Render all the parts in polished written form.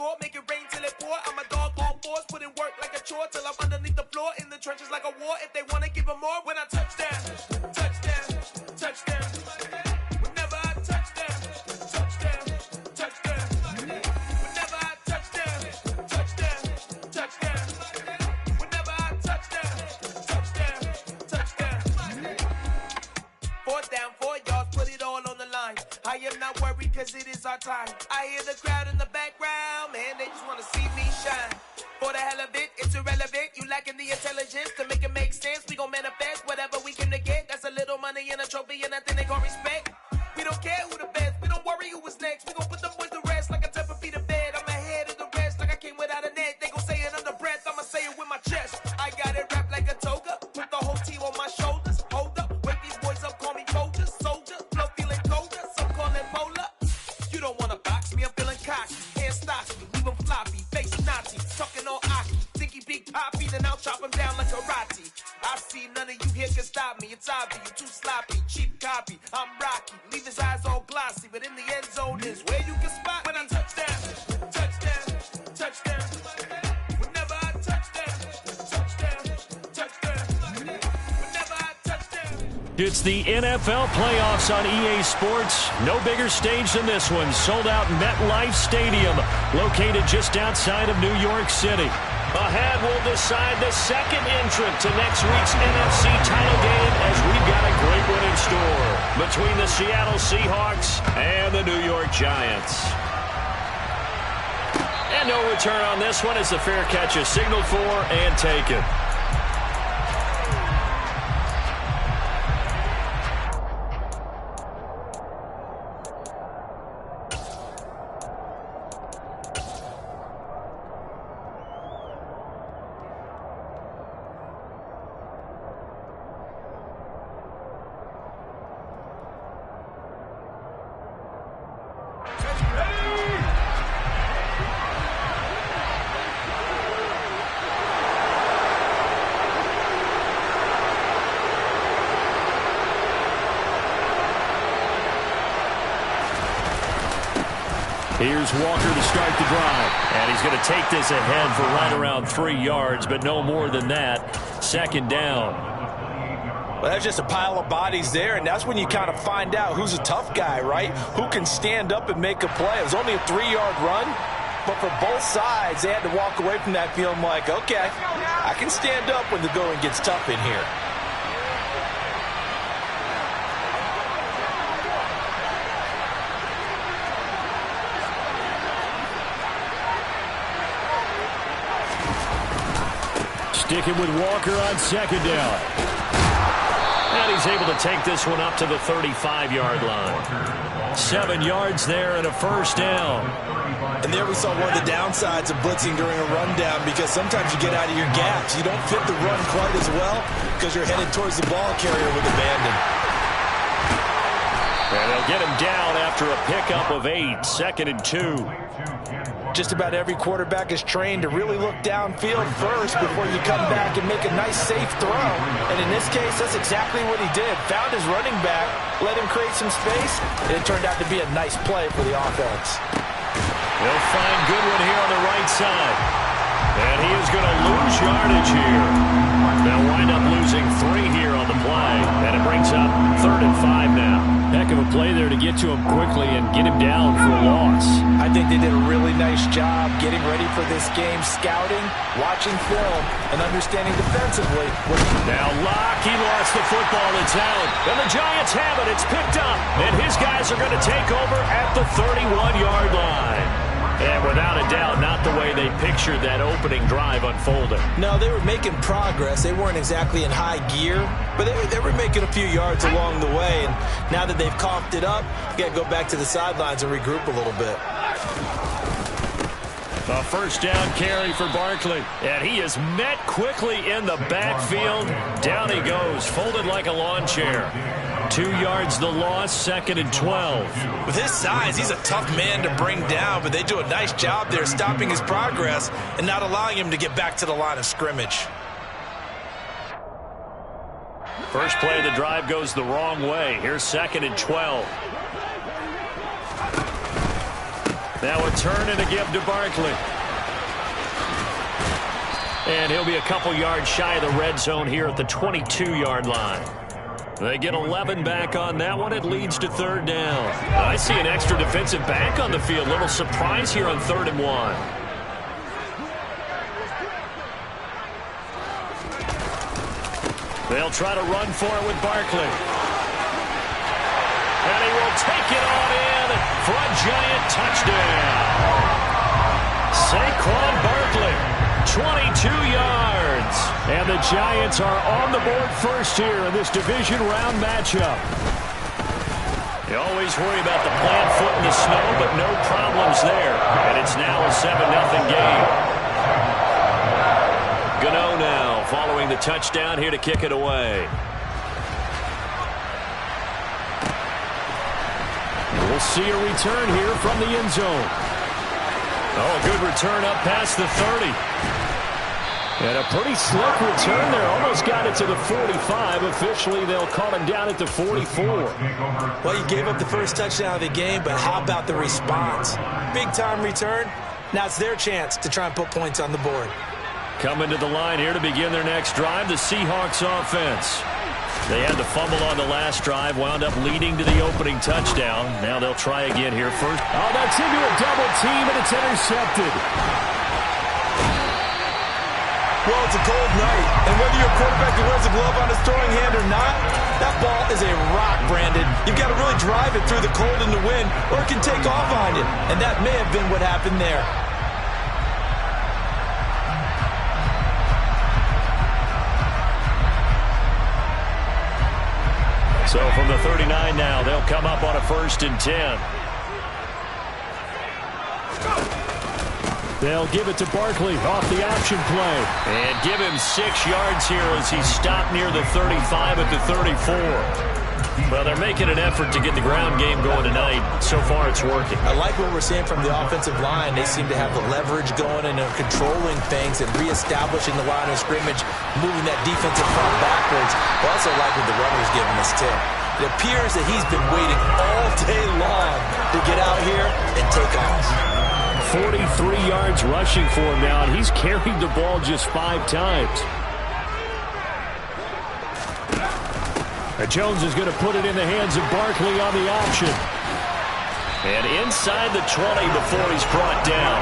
score, make it rain till it pour. I'm a dog on fours, put in work like a chore till I'm underneath the floor, in the trenches like a war. If they wanna give them more, when I touch down, touchdown, touchdown. Whenever I touch down, touchdown, touchdown. Whenever I touch down, touchdown, touchdown. Whenever I touch down, touchdown, touchdown. 4th down, 4 yards, put it all on the line. I am not worried cause it is our time. I hear the crowd in the background, man, they just wanna see me shine. For the hell of it, it's irrelevant. You lacking the intelligence to make it make sense. We gon' manifest whatever we came to get. That's a little money and a trophy and nothing they gon' respect. We don't care who the best, we don't worry who was next. We gon' put the boys to rest like a Tempur-Pedic bed. I'm ahead of the rest like I came without a net. They gon' say it under breath, I'ma say it with my chest. I got it wrapped like a toga, put the whole team on my shoulders. Hold up, wake these boys up, call me soldier, soldier. Flow feeling colder, some call it polar. You don't wanna box me, I'm feeling cocky. Hands stocky, leave them floppy, face Nazi. Talking all aki, think he big poppy, then I'll chop him down like karate. I see none of you here can stop me. It's obvious, you too sloppy, cheap copy. I'm Rocky, leave his eyes all glossy, but in the end zone is where you can spot when I touchdown, touchdown, touchdown. Whenever I touchdown, touchdown, touchdown. Whenever I touchdown. It's the NFL playoffs on EA Sports. No bigger stage than this one. Sold out MetLife Stadium, located just outside of New York City. Ahead, we'll decide the second entrant to next week's NFC title game, as we've got a great one in store between the Seattle Seahawks and the New York Giants. And no return on this one as the fair catch is signaled for and taken. Here's Walker to start the drive. And he's going to take this ahead for right around 3 yards, but no more than that. 2nd down. Well, that's just a pile of bodies there, and that's when you kind of find out who's a tough guy, right? Who can stand up and make a play. It was only a 3-yard run, but for both sides, they had to walk away from that feeling like, okay, I can stand up when the going gets tough in here. Sticking with Walker on 2nd down. And he's able to take this one up to the 35-yard line. 7 yards there and a 1st down. And there we saw one of the downsides of blitzing during a rundown, because sometimes you get out of your gaps. You don't fit the run quite as well because you're headed towards the ball carrier with abandon. And they'll get him down after a pickup of 8. 2nd and 2. Just about every quarterback is trained to really look downfield first before you come back and make a nice, safe throw. And in this case, that's exactly what he did. Found his running back, let him create some space, and it turned out to be a nice play for the offense. They'll find Goodwin here on the right side. And he is going to lose yardage here. They'll wind up losing 3 here on the play. And it brings up 3rd and 5 now. Heck of a play there to get to him quickly and get him down for a loss. I think they did a really nice job getting ready for this game, scouting, watching film, and understanding defensively. Now Locke, he lost the football. It's out. And the Giants have it. It's picked up. And his guys are going to take over at the 31-yard line. And without a doubt, not the way they pictured that opening drive unfolding. No, they were making progress. They weren't exactly in high gear, but they were making a few yards along the way. And now that they've coughed it up, you got to go back to the sidelines and regroup a little bit. A 1st down carry for Barkley. And he is met quickly in the backfield. Down he goes, folded like a lawn chair. 2 yards the loss, 2nd and 12. With his size, he's a tough man to bring down, but they do a nice job there stopping his progress and not allowing him to get back to the line of scrimmage. First play of the drive goes the wrong way. Here's 2nd and 12. Now a turn and a give to Barkley. And he'll be a couple yards shy of the red zone here at the 22-yard line. They get 11 back on that one. It leads to third down. I see an extra defensive back on the field. Little surprise here on 3rd and 1. They'll try to run for it with Barkley. And he will take it on in for a giant touchdown. Saquon Barkley, 22 yards. And the Giants are on the board first here in this division round matchup. You always worry about the plant foot in the snow, but no problems there. And it's now a 7-0 game. Gano now following the touchdown here to kick it away. We'll see a return here from the end zone. Oh, a good return up past the 30. And a pretty slick return there. Almost got it to the 45. Officially, they'll call him down at the 44. Well, you gave up the first touchdown of the game, but how about the response? Big-time return. Now it's their chance to try and put points on the board. Coming to the line here to begin their next drive, the Seahawks offense. They had the fumble on the last drive, wound up leading to the opening touchdown. Now they'll try again here first. Oh, that's into a double team, and it's intercepted. Well, it's a cold night, and whether you're a quarterback who wears a glove on his throwing hand or not, that ball is a rock, Brandon. You've got to really drive it through the cold and the wind, or it can take off on you, and that may have been what happened there. So from the 39 now, they'll come up on a 1st and 10. They'll give it to Barkley off the option play. And give him 6 yards here as he stopped near the 35 at the 34. Well, they're making an effort to get the ground game going tonight. So far, it's working. I like what we're seeing from the offensive line. They seem to have the leverage going and are controlling things and reestablishing the line of scrimmage, moving that defensive front backwards. I also like what the runner's giving us, too. It appears that he's been waiting all day long to get out here and take off. 43 yards rushing for him now, and he's carried the ball just 5 times. Jones is going to put it in the hands of Barkley on the option. And inside the 20 before he's brought down.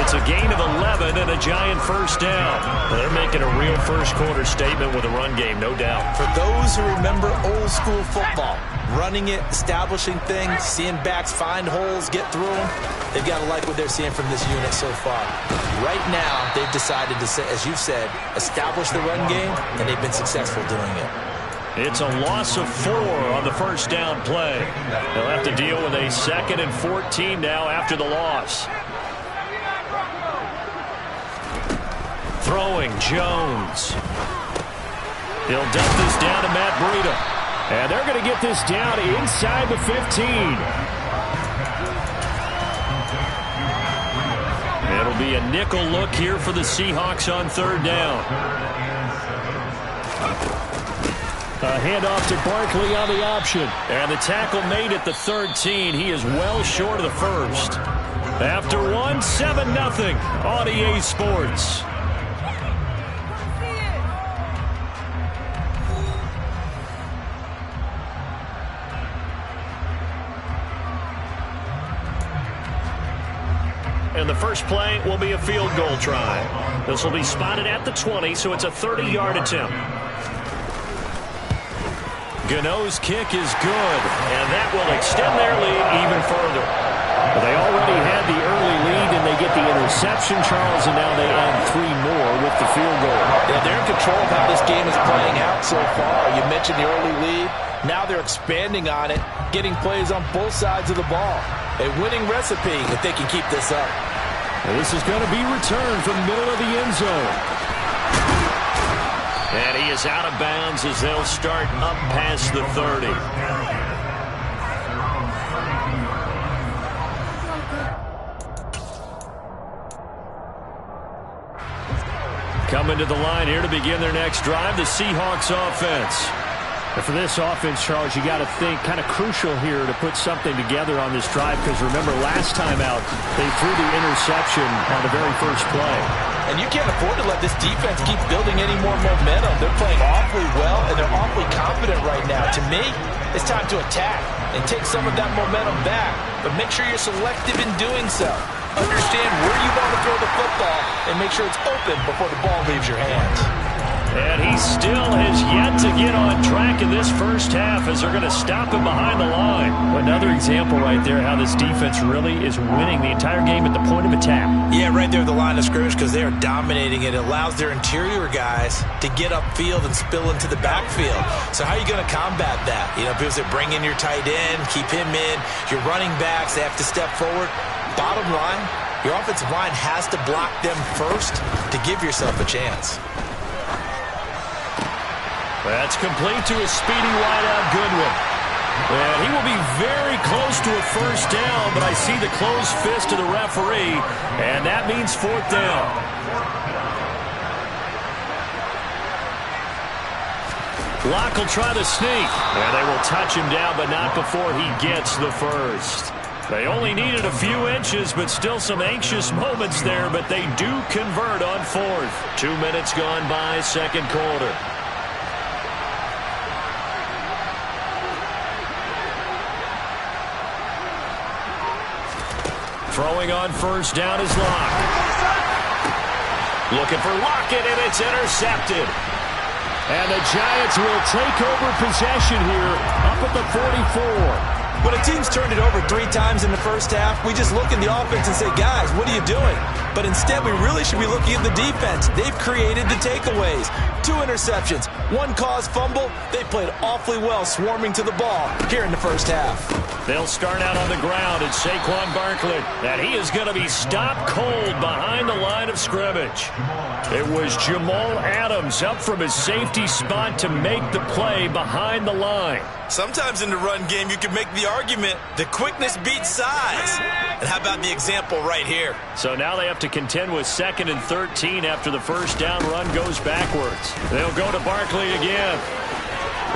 It's a gain of 11 and a giant first down. They're making a real first-quarter statement with a run game, no doubt. For those who remember old-school football, running it, establishing things, seeing backs find holes, get through them, they've got to like what they're seeing from this unit so far. Right now, they've decided to, as you've said, establish the run game, and they've been successful doing it. It's a loss of 4 on the first down play. They'll have to deal with a 2nd and 14 now after the loss. Throwing, Jones. He'll dump this down to Matt Breida. And they're going to get this down inside the 15. It'll be a nickel look here for the Seahawks on 3rd down. A handoff to Barkley on the option. And the tackle made at the 13. He is well short of the first. After 1, 7-0 on EA Sports. And the first play will be a field goal try. This will be spotted at the 20, so it's a 30-yard attempt. Gano's kick is good, and that will extend their lead even further. They already had the early lead, and they get the interception, Charles, and now they add 3 more with the field goal. Yeah, they're in control of how this game is playing out so far. You mentioned the early lead. Now they're expanding on it, getting plays on both sides of the ball. A winning recipe if they can keep this up. And this is going to be returned from the middle of the end zone. And he is out of bounds as they'll start up past the 30. Coming to the line here to begin their next drive, the Seahawks offense. And for this offense, Charles, you got to think kind of crucial here to put something together on this drive, because remember last time out they threw the interception on the very first play. And you can't afford to let this defense keep building any more momentum. They're playing awfully well, and they're awfully confident right now. To me, it's time to attack and take some of that momentum back. But make sure you're selective in doing so. Understand where you want to throw the football and make sure it's open before the ball leaves your hands. And he still has yet to get on track in this first half as they're going to stop him behind the line. Another example right there how this defense really is winning the entire game at the point of attack. Yeah, right there at the line of scrimmage, because they are dominating it. It allows their interior guys to get upfield and spill into the backfield. So how are you going to combat that? You know, people say bring in your tight end, keep him in. Your running backs, they have to step forward. Bottom line, your offensive line has to block them first to give yourself a chance. That's complete to a speedy wideout Goodwin. And he will be very close to a first down, but I see the closed fist of the referee, and that means fourth down. Locke will try to sneak, and they will touch him down, but not before he gets the first. They only needed a few inches, but still some anxious moments there, but they do convert on fourth. 2 minutes gone by, second quarter. Throwing on first down is Locke. Looking for Lockett, and it's intercepted. And the Giants will take over possession here up at the 44. When a team's turned it over 3 times in the first half, we just look at the offense and say, guys, what are you doing? But instead, we really should be looking at the defense. They've created the takeaways. 2 interceptions, 1 caused fumble. They played awfully well swarming to the ball here in the first half. They'll start out on the ground. It's Saquon Barkley. And he is going to be stopped cold behind the line of scrimmage. It was Jamal Adams up from his safety spot to make the play behind the line. Sometimes in the run game, you can make the argument the quickness beats size. And how about the example right here? So now they have to contend with 2nd and 13 after the first down run goes backwards. They'll go to Barkley again.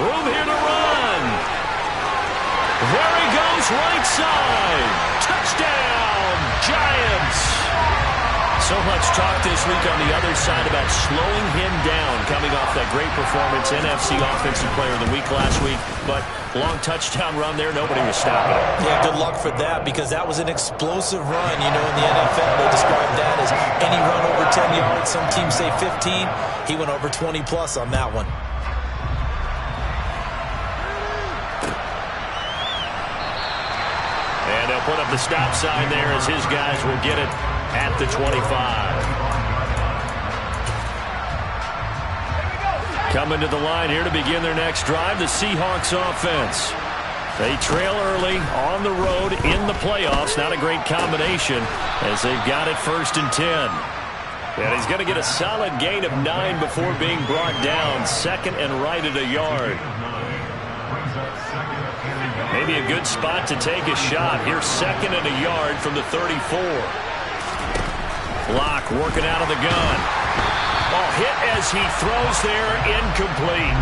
Room here to run. There he goes, right side. Touchdown, Giants. So much talk this week on the other side about slowing him down coming off that great performance, NFC Offensive Player of the Week last week. But long touchdown run there, nobody was stopping it. Yeah, good luck for that, because that was an explosive run. You know, in the NFL, they describe that as any run over 10 yards. Some teams say 15. He went over 20-plus on that one. And they'll put up the stop sign there as his guys will get it at the 25. Coming to the line here to begin their next drive, the Seahawks offense. They trail early on the road in the playoffs. Not a great combination as they've got it 1st and 10. And he's going to get a solid gain of 9 before being brought down. 2nd and right at a yard. Maybe a good spot to take a shot. Here's 2nd and a yard from the 34. Locke working out of the gun. Oh, hit as he throws there, incomplete.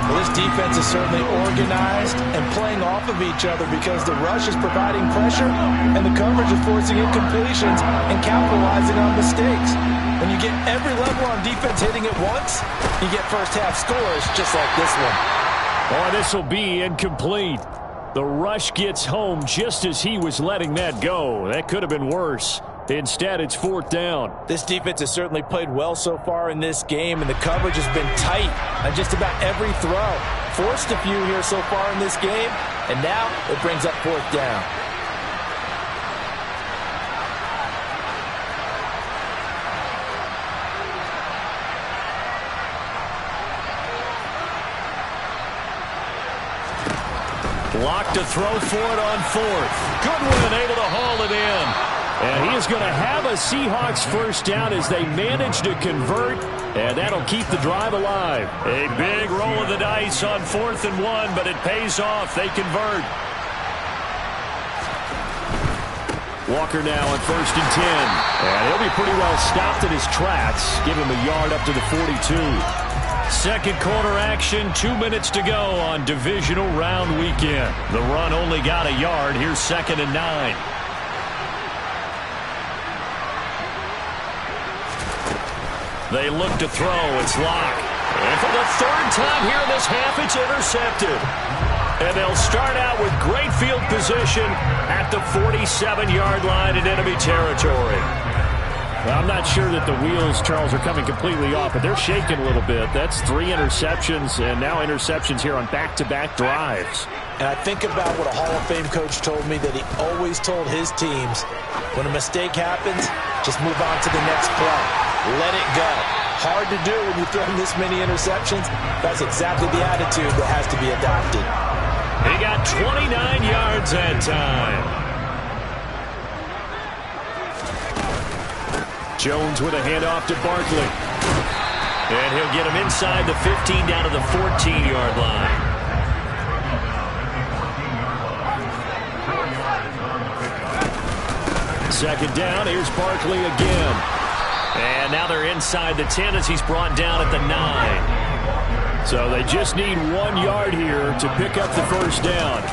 Well, this defense is certainly organized and playing off of each other, because the rush is providing pressure and the coverage is forcing incompletions and capitalizing on mistakes. When you get every level on defense hitting at once, you get first half scores just like this one. Oh, this will be incomplete. The rush gets home just as he was letting that go. That could have been worse. Instead, it's 4th down. This defense has certainly played well so far in this game, and the coverage has been tight on just about every throw. Forced a few here so far in this game, and now it brings up 4th down. Locke to throw for it on 4th. Goodwin able to haul it in. And he is going to have a Seahawks first down as they manage to convert, and that'll keep the drive alive. A big roll of the dice on 4th and 1, but it pays off. They convert. Walker now on 1st and 10. And he'll be pretty well stopped in his tracks. Give him a yard up to the 42. Second quarter action, 2 minutes to go on divisional round weekend. The run only got a yard. Here's 2nd and 9. They look to throw. It's Locke. And for the 3rd time here in this half, it's intercepted. And they'll start out with great field position at the 47-yard line in enemy territory. Well, I'm not sure that the wheels, Charles, are coming completely off, but they're shaking a little bit. That's 3 interceptions, and now interceptions here on back-to-back drives. And I think about what a Hall of Fame coach told me, that he always told his teams, when a mistake happens, just move on to the next play. Let it go. Hard to do when you throw this many interceptions. That's exactly the attitude that has to be adopted. He got 29 yards that time. Jones with a handoff to Barkley. And he'll get him inside the 15 down to the 14-yard line. Second down, here's Barkley again. And now they're inside the 10 as he's brought down at the 9. So they just need 1 yard here to pick up the first down.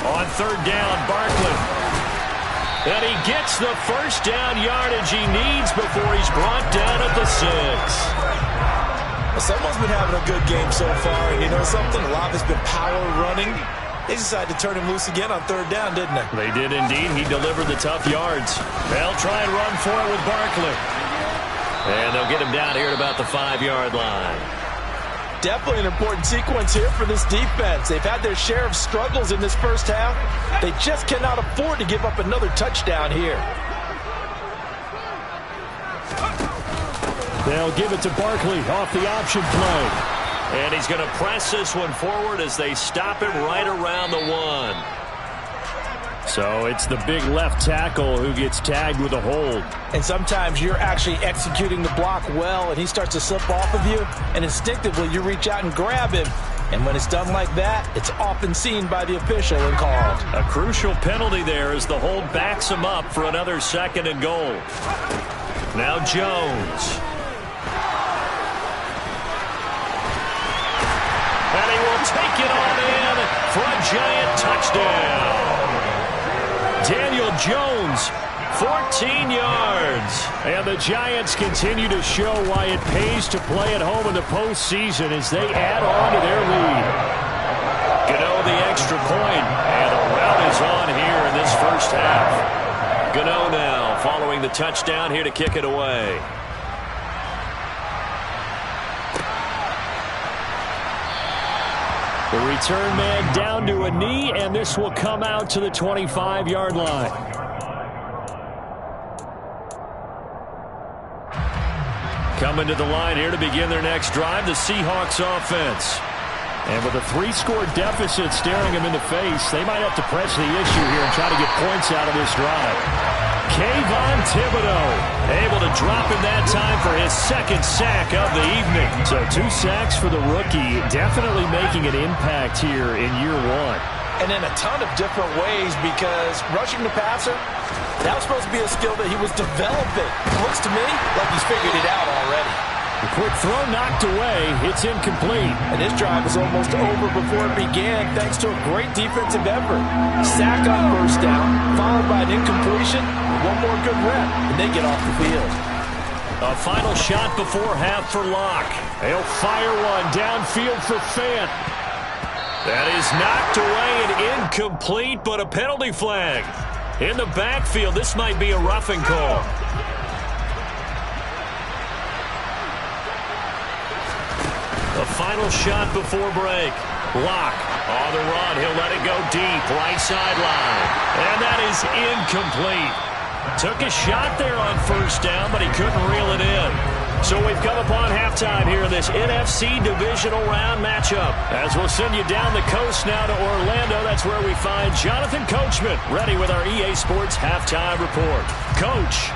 On 3rd down, Barkley. And he gets the first down yardage he needs before he's brought down at the 6. Well, someone's been having a good game so far, and you know something? A lot has been power running. They decided to turn him loose again on 3rd down, didn't they? They did indeed. He delivered the tough yards. They'll try and run for it with Barkley. And they'll get him down here at about the 5-yard line. Definitely an important sequence here for this defense. They've had their share of struggles in this first half. They just cannot afford to give up another touchdown here. They'll give it to Barkley off the option play. And he's going to press this one forward as they stop him right around the 1. So it's the big left tackle who gets tagged with a hold. And sometimes you're actually executing the block well, and he starts to slip off of you, and instinctively you reach out and grab him. And when it's done like that, it's often seen by the official and called. A crucial penalty there as the hold backs him up for another 2nd and goal. Now Jones. And he will take it on in for a giant touchdown. Daniel Jones, 14 yards. And the Giants continue to show why it pays to play at home in the postseason as they add on to their lead. Gano the extra point, and a rout is on here in this first half. Gano now following the touchdown here to kick it away. The return man down to a knee, and this will come out to the 25-yard line. Coming to the line here to begin their next drive, the Seahawks offense. And with a 3-score deficit staring them in the face, they might have to press the issue here and try to get points out of this drive. Kayvon Thibodeau able to drop him that time for his 2nd sack of the evening. So 2 sacks for the rookie, definitely making an impact here in year 1. And in a ton of different ways, because rushing the passer, that was supposed to be a skill that he was developing. It looks to me like he's figured it out already. The quick throw knocked away. It's incomplete. And this drive was almost over before it began thanks to a great defensive effort. Sack on 1st down, followed by an incompletion. 1 more good rep, and they get off the field. A final shot before half for Locke. They'll fire one downfield for Fant. That is knocked away and incomplete, but a penalty flag. In the backfield, this might be a roughing call. The final shot before break. Locke on the run. He'll let it go deep, right sideline. And that is incomplete. Took a shot there on 1st down, but he couldn't reel it in. So we've come upon halftime here in this NFC divisional round matchup. As we'll send you down the coast now to Orlando, that's where we find Jonathan Coachman ready with our EA Sports halftime report. Coach.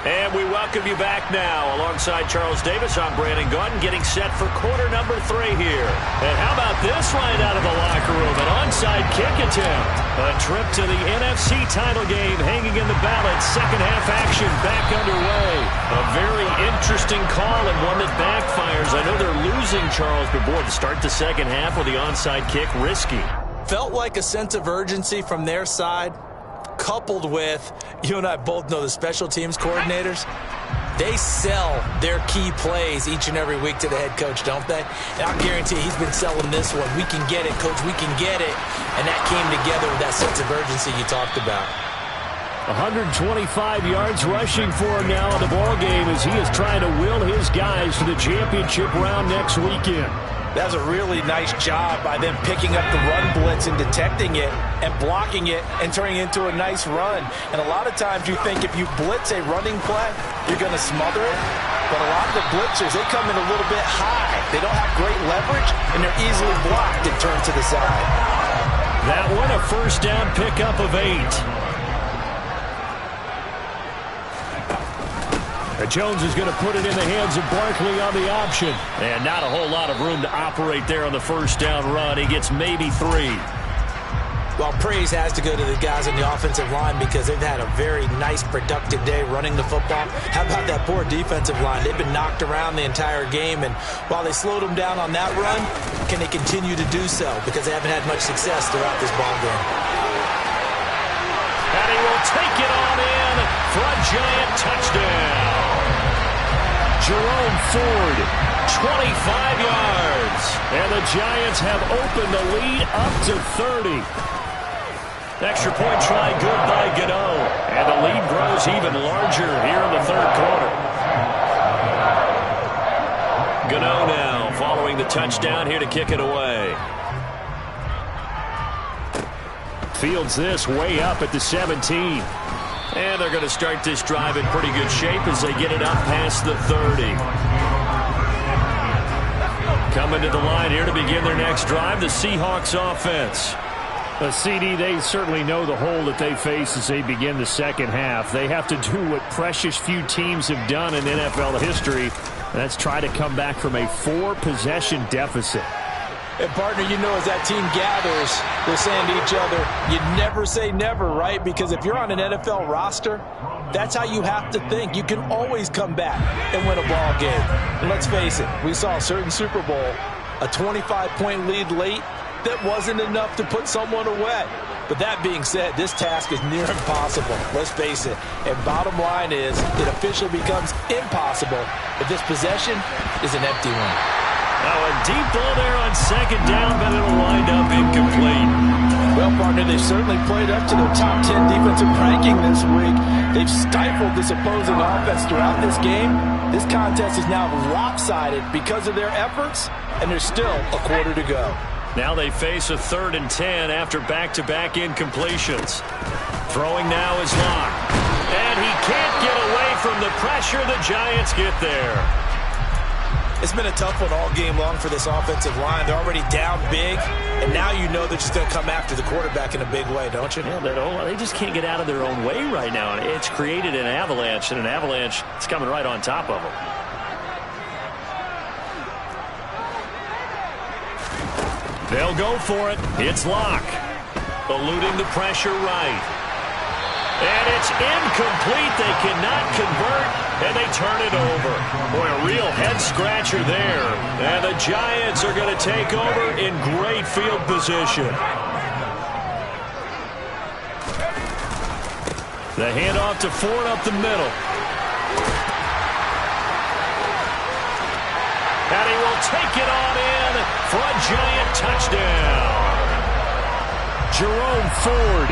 And we welcome you back now. Alongside Charles Davis, I'm Brandon Gaudin, getting set for quarter number 3 here. And how about this right out of the locker room? An onside kick attempt. A trip to the NFC title game hanging in the balance. Second half action back underway. A very interesting call and one that backfires. I know they're losing, Charles, but boy, to start the second half with the onside kick, risky. Felt like a sense of urgency from their side, coupled with, you and I both know the special teams coordinators, they sell their key plays each and every week to the head coach, don't they? And I'll guarantee he's been selling this one. We can get it, coach, we can get it. And that came together with that sense of urgency you talked about. 125 yards rushing for him now in the ballgame as he is trying to will his guys to the championship round next weekend. That was a really nice job by them picking up the run blitz and detecting it and blocking it and turning it into a nice run. And a lot of times you think if you blitz a running play, you're going to smother it. But a lot of the blitzers, they come in a little bit high. They don't have great leverage, and they're easily blocked and turned to the side. That one a first down pickup of 8. Jones is going to put it in the hands of Barkley on the option. And not a whole lot of room to operate there on the first down run. He gets maybe 3. Well, praise has to go to the guys on the offensive line because they've had a very nice, productive day running the football. How about that poor defensive line? They've been knocked around the entire game, and while they slowed them down on that run, can they continue to do so? Because they haven't had much success throughout this ball game. And he will take it on in for a giant touchdown. Jerome Ford, 25 yards. And the Giants have opened the lead up to 30. Extra point try good by Gano. And the lead grows even larger here in the third quarter. Gano now following the touchdown here to kick it away. Fields this way up at the 17. And they're going to start this drive in pretty good shape as they get it up past the 30. Coming to the line here to begin their next drive, the Seahawks offense. CD, they certainly know the hole that they face as they begin the second half. They have to do what precious few teams have done in NFL history. That's try to come back from a 4-possession deficit. And, partner, you know as that team gathers, they're saying to each other, you never say never, right? Because if you're on an NFL roster, that's how you have to think. You can always come back and win a ball game. And let's face it, we saw a certain Super Bowl, a 25-point lead late, that wasn't enough to put someone away. But that being said, this task is near impossible. Let's face it. And bottom line is, it officially becomes impossible if this possession is an empty one. Now a deep ball there on second down, but it'll wind up incomplete. Well, partner, they've certainly played up to their top 10 defensive ranking this week. They've stifled this opposing offense throughout this game. This contest is now lopsided because of their efforts, and there's still a quarter to go. Now they face a 3rd and 10 after back-to-back incompletions. Throwing now is Locke. And he can't get away from the pressure. The Giants get there. It's been a tough one all game long for this offensive line. They're already down big, and now you know they're just going to come after the quarterback in a big way, don't you? Yeah, they just can't get out of their own way right now. And it's created an avalanche, and an avalanche is coming right on top of them. They'll go for it. It's Locke. Eluding the pressure right. And it's incomplete. They cannot convert, and they turn it over. Boy, a real head-scratcher there. And the Giants are going to take over in great field position. The handoff to Ford up the middle. And he will take it on in for a giant touchdown. Jerome Ford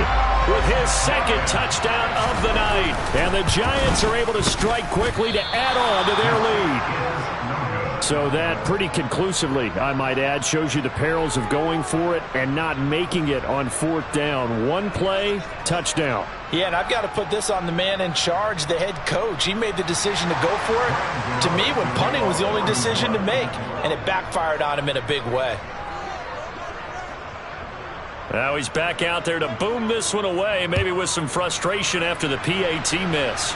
with his second touchdown of the night. And the Giants are able to strike quickly to add on to their lead. So that pretty conclusively, I might add, shows you the perils of going for it and not making it on 4th down. One play, touchdown. Yeah, and I've got to put this on the man in charge, the head coach. He made the decision to go for it. To me, when punting was the only decision to make, and it backfired on him in a big way. Now he's back out there to boom this one away, maybe with some frustration after the PAT miss.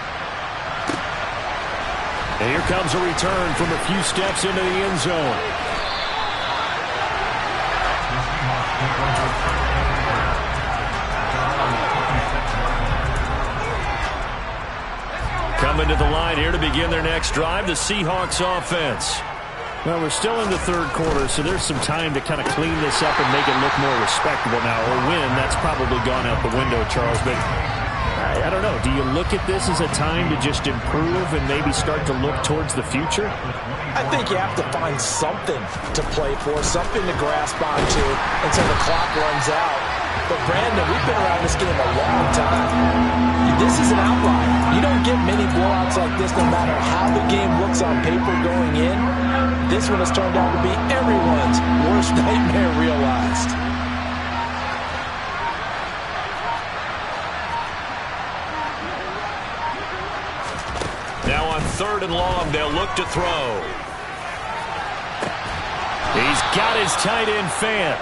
And here comes a return from a few steps into the end zone. Coming to the line here to begin their next drive, the Seahawks offense. Well, we're still in the third quarter, so there's some time to kind of clean this up and make it look more respectable now. Or win, that's probably gone out the window, Charles. But I don't know. Do you look at this as a time to just improve and maybe start to look towards the future? I think you have to find something to play for, something to grasp onto until the clock runs out. But, Brandon, we've been around this game a long time. This is an outlier. You don't get many blowouts like this no matter how the game looks on paper going in. This one has turned out to be everyone's worst nightmare realized. Now on 3rd and long, they'll look to throw. He's got his tight end fan.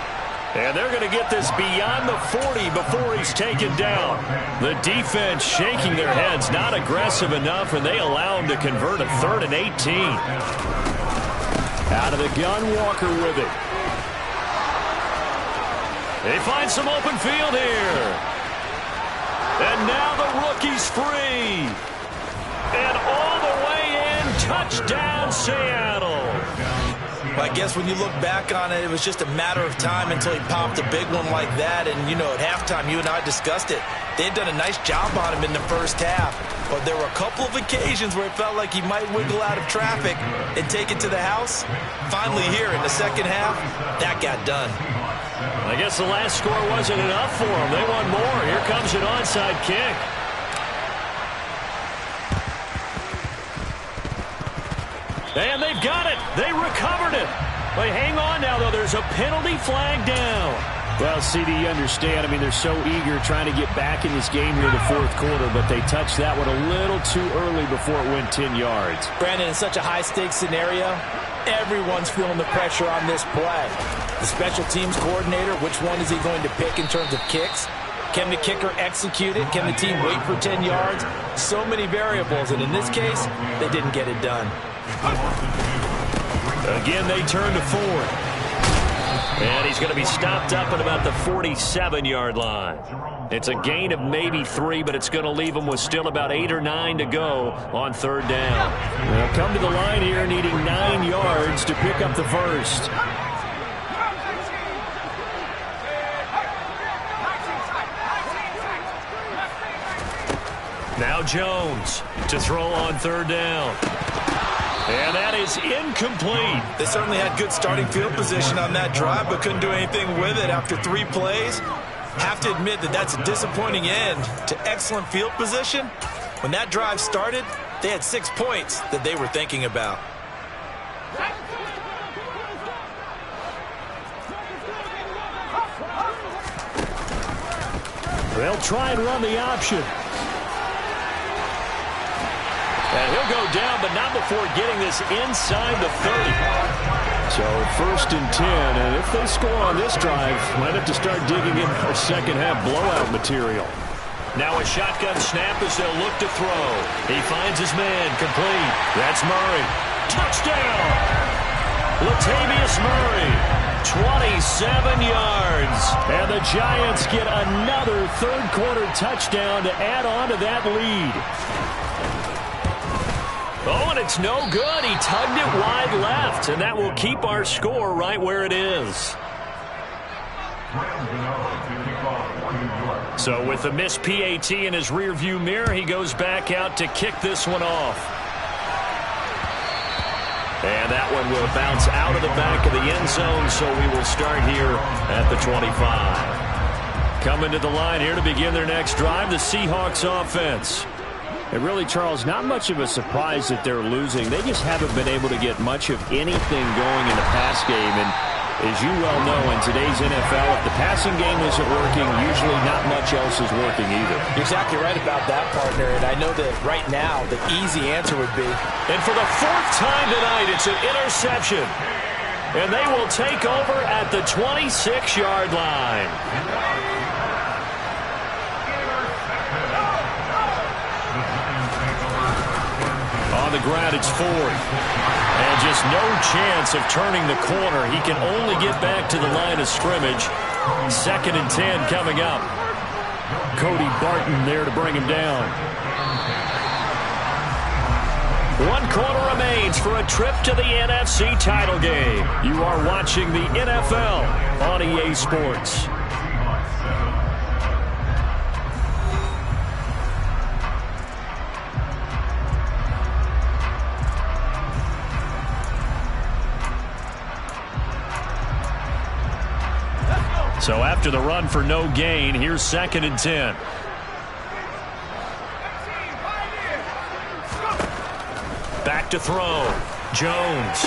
And they're going to get this beyond the 40 before he's taken down. The defense shaking their heads, not aggressive enough, and they allow him to convert a 3rd and 18. Out of the gun, Walker with it. They find some open field here. And now the rookie's free. And all the way in, touchdown Seattle. I guess when you look back on it, it was just a matter of time until he popped a big one like that. And, you know, at halftime, you and I discussed it. They had done a nice job on him in the first half. But there were a couple of occasions where it felt like he might wiggle out of traffic and take it to the house. Finally here in the second half, that got done. I guess the last score wasn't enough for them. They want more. Here comes an onside kick. And they've got it. They recovered it. But hang on now, though. There's a penalty flag down. Well, CD, you understand. I mean, they're so eager trying to get back in this game here in the fourth quarter, but they touched that one a little too early before it went 10 yards. Brandon, in such a high-stakes scenario, everyone's feeling the pressure on this play. The special teams coordinator, which one is he going to pick in terms of kicks? Can the kicker execute it? Can the team wait for 10 yards? So many variables, and in this case, they didn't get it done. Again, they turn to Ford. And he's going to be stopped up at about the 47-yard line. It's a gain of maybe 3, but it's going to leave them with still about 8 or 9 to go on 3rd down. They'll come to the line here needing 9 yards to pick up the first. Now Jones to throw on 3rd down. And that is incomplete. They certainly had good starting field position on that drive, but couldn't do anything with it after 3 plays. Have to admit that that's a disappointing end to excellent field position. When that drive started, they had 6 points that they were thinking about. They'll try and run the option. And he'll go down, but not before getting this inside the 30. So 1st and 10, and if they score on this drive, might have to start digging in for second half blowout material. Now a shotgun snap as they'll look to throw. He finds his man, complete. That's Murray. Touchdown! Latavius Murray, 27 yards. And the Giants get another third-quarter touchdown to add on to that lead. Oh, and it's no good. He tugged it wide left, and that will keep our score right where it is. So with the missed PAT in his rearview mirror, he goes back out to kick this one off. And that one will bounce out of the back of the end zone, so we will start here at the 25. Coming to the line here to begin their next drive, the Seahawks offense. And really, Charles, not much of a surprise that they're losing. They just haven't been able to get much of anything going in the pass game. And as you well know, in today's NFL, if the passing game isn't working, usually not much else is working either. You're exactly right about that, partner. And I know that right now the easy answer would be. And for the 4th time tonight, it's an interception. And they will take over at the 26-yard line. On the ground. It's fourth. And just no chance of turning the corner. He can only get back to the line of scrimmage. 2nd and 10 coming up. Cody Barton there to bring him down. 1 quarter remains for a trip to the NFC title game. You are watching the NFL on EA Sports. So after the run for no gain, here's 2nd and 10. Back to throw. Jones.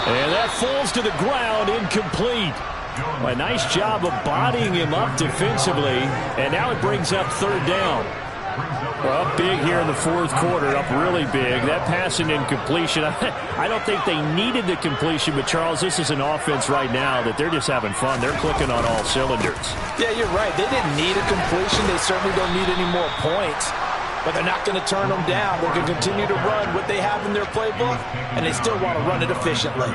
And that falls to the ground, incomplete. A nice job of bodying him up defensively. And now it brings up 3rd down. Well, up big here in the 4th quarter, up really big. That passing incompletion, I don't think they needed the completion, but Charles, this is an offense right now that they're just having fun. They're clicking on all cylinders. Yeah, you're right. They didn't need a completion. They certainly don't need any more points, but they're not going to turn them down. They're going to continue to run what they have in their playbook, and they still want to run it efficiently.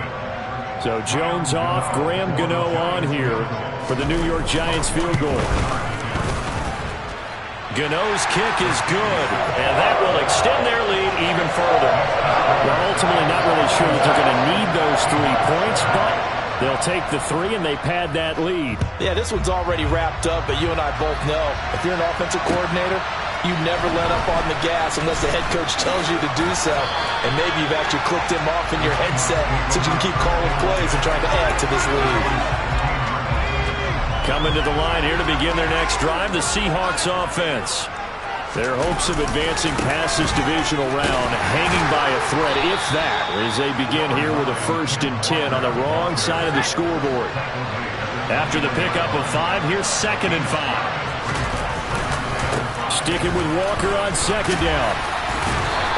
So Jones off, Graham Gano on here for the New York Giants field goal. Gano's kick is good, and that will extend their lead even further. Well, ultimately not really sure that they're going to need those 3 points, but they'll take the 3 and they pad that lead. Yeah, this one's already wrapped up, but you and I both know if you're an offensive coordinator, you never let up on the gas unless the head coach tells you to do so. And maybe you've actually clicked him off in your headset so you can keep calling plays and trying to add to this lead. Coming to the line here to begin their next drive, the Seahawks offense. Their hopes of advancing past this divisional round hanging by a thread, if that, as they begin here with a 1st and 10 on the wrong side of the scoreboard. After the pickup of 5, here's 2nd and 5. Sticking with Walker on 2nd down.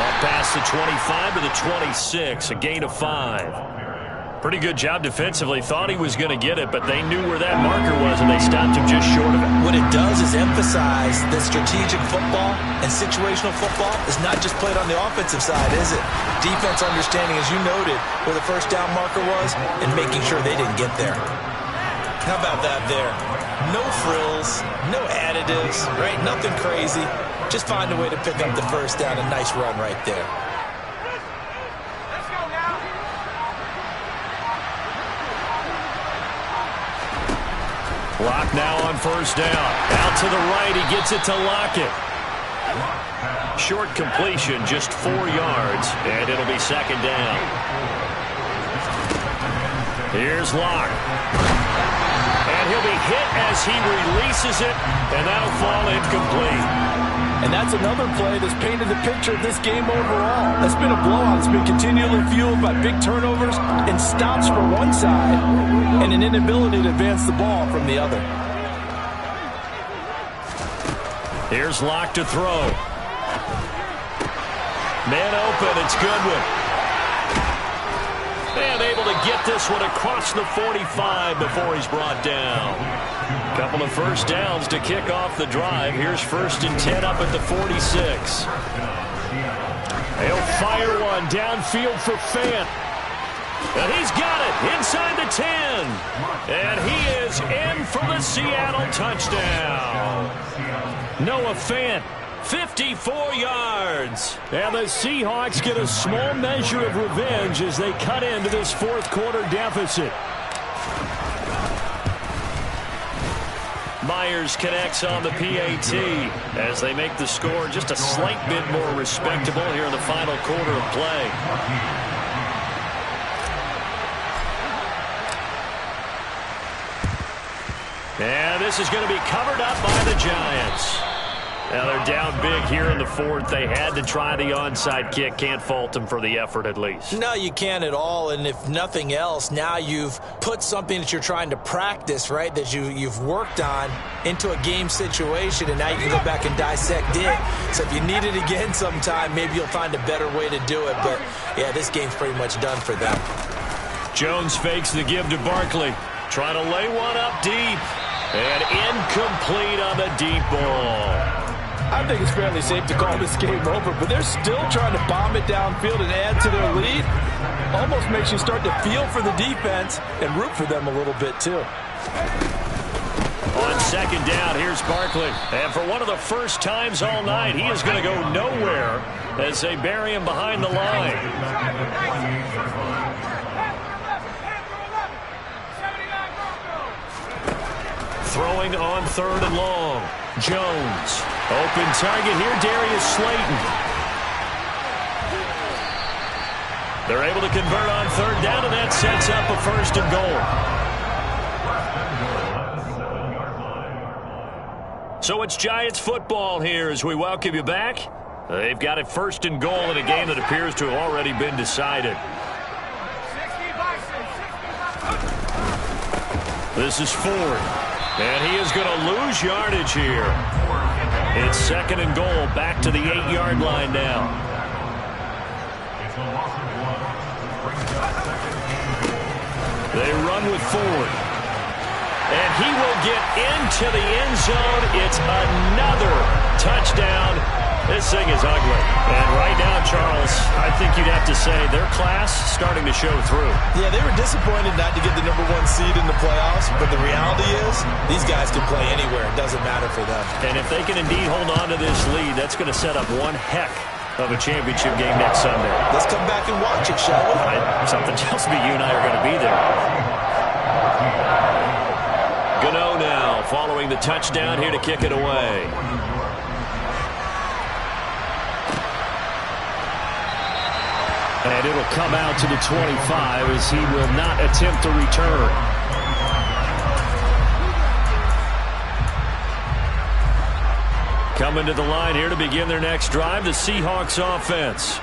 Up past the 25 to the 26, a gain of 5. Pretty good job defensively. Thought he was going to get it, but they knew where that marker was, and they stopped him just short of it. What it does is emphasize that strategic football and situational football is not just played on the offensive side, is it? Defense understanding, as you noted, where the 1st down marker was and making sure they didn't get there. How about that there? No frills, no additives, right? Nothing crazy. Just find a way to pick up the 1st down. A nice run right there. Lock now on 1st down. Out to the right, he gets it to Lockett. Short completion, just 4 yards, and it'll be 2nd down. Here's Lock. And he'll be hit as he releases it, and that'll fall incomplete. And that's another play that's painted the picture of this game overall. That's been a blowout. It's been continually fueled by big turnovers and stops for one side and an inability to advance the ball from the other. Here's Locke to throw. Man open, it's Goodwin. And able to get this one across the 45 before he's brought down. Couple of 1st downs to kick off the drive. Here's 1st and 10 up at the 46. He'll fire one downfield for Fant. And he's got it inside the 10. And he is in for the Seattle touchdown. Noah Fant, 54 yards. And the Seahawks get a small measure of revenge as they cut into this 4th quarter deficit. Myers connects on the PAT as they make the score just a slight bit more respectable here in the final quarter of play. And this is going to be covered up by the Giants. Now they're down big here in the 4th. They had to try the onside kick. Can't fault them for the effort at least. No, you can't at all. And if nothing else, now you've put something that you're trying to practice, right, that you've worked on into a game situation, and now you can go back and dissect it. So if you need it again sometime, maybe you'll find a better way to do it. But, yeah, this game's pretty much done for them. Jones fakes the give to Barkley. Trying to lay one up deep. And incomplete on the deep ball. I think it's fairly safe to call this game over, but they're still trying to bomb it downfield and add to their lead. Almost makes you start to feel for the defense and root for them a little bit, too. On second down, here's Barkley. And for one of the first times all night, he is going to go nowhere as they bury him behind the line. Throwing on third and long. Jones. Open target here, Darius Slayton. They're able to convert on third down, and that sets up a first and goal. So it's Giants football here as we welcome you back. They've got it first and goal in a game that appears to have already been decided. This is Ford. And he is going to lose yardage here. It's second and goal, back to the 8-yard line now. They run with Ford. And he will get into the end zone. It's another touchdown. This thing is ugly. And right now, Charles, I think you'd have to say their class starting to show through. Yeah, they were disappointed not to get the #1 seed in the playoffs, but the reality is these guys can play anywhere. It doesn't matter for them. And if they can indeed hold on to this lead, that's going to set up one heck of a championship game next Sunday. Let's come back and watch it, shall we? Something tells me you and I are going to be there. Gano now following the touchdown here to kick it away. And it'll come out to the 25 as he will not attempt to return. Coming to the line here to begin their next drive, the Seahawks offense.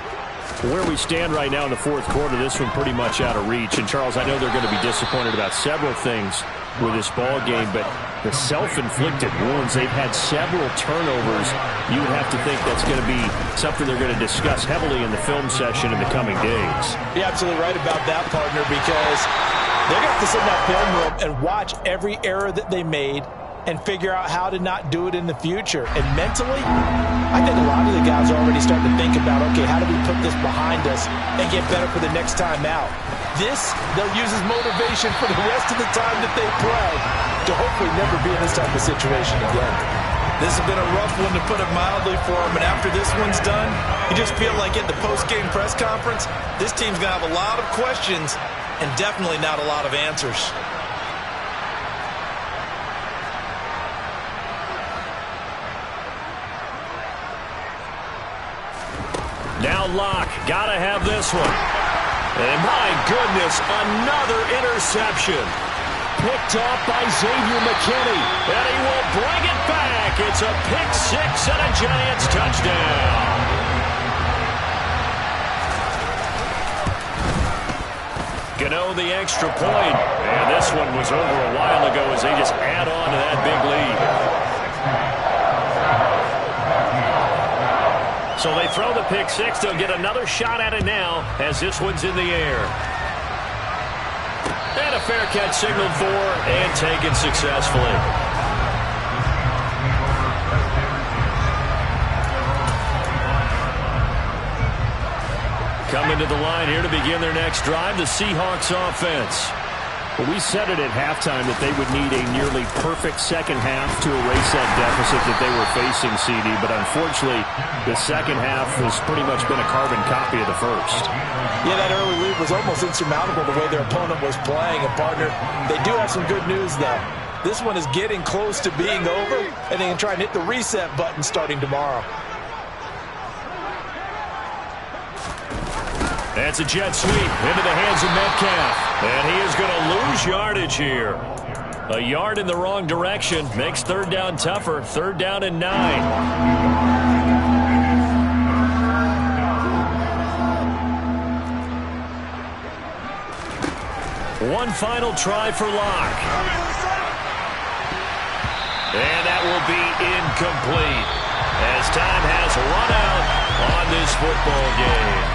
Where we stand right now in the fourth quarter, this one pretty much out of reach. And, Charles, I know they're going to be disappointed about several things with this ball game, but the self-inflicted wounds, they've had several turnovers. You would have to think that's going to be something they're going to discuss heavily in the film session in the coming days. You're absolutely right about that, partner, because they're going to have to sit in that film room and watch every error that they made and figure out how to not do it in the future. And mentally, I think a lot of the guys are already starting to think about, okay, how do we put this behind us and get better for the next time out? This, they'll use as motivation for the rest of the time that they play to hopefully never be in this type of situation again. This has been a rough one, to put it mildly, for them. And after this one's done, you just feel like at the post-game press conference, this team's going to have a lot of questions and definitely not a lot of answers. Now Locke, gotta have this one. And my goodness, another interception. Picked off by Xavier McKinney. And he will bring it back. It's a pick six and a Giants touchdown. Gano the extra point. And this one was over a while ago as they just add on to that big lead. So they throw the pick six. They'll get another shot at it now as this one's in the air. And a fair catch signaled for and taken successfully. Coming to the line here to begin their next drive, the Seahawks offense. Well, we said it at halftime that they would need a nearly perfect second half to erase that deficit that they were facing, CD. But unfortunately, the second half has pretty much been a carbon copy of the first. Yeah, that early lead was almost insurmountable the way their opponent was playing. And, partner, they do have some good news, though. This one is getting close to being over, and they can try and hit the reset button starting tomorrow. That's a jet sweep into the hands of Metcalf. And he is going to lose yardage here. A yard in the wrong direction makes third down tougher. Third down and 9. One final try for Locke. And that will be incomplete as time has run out on this football game.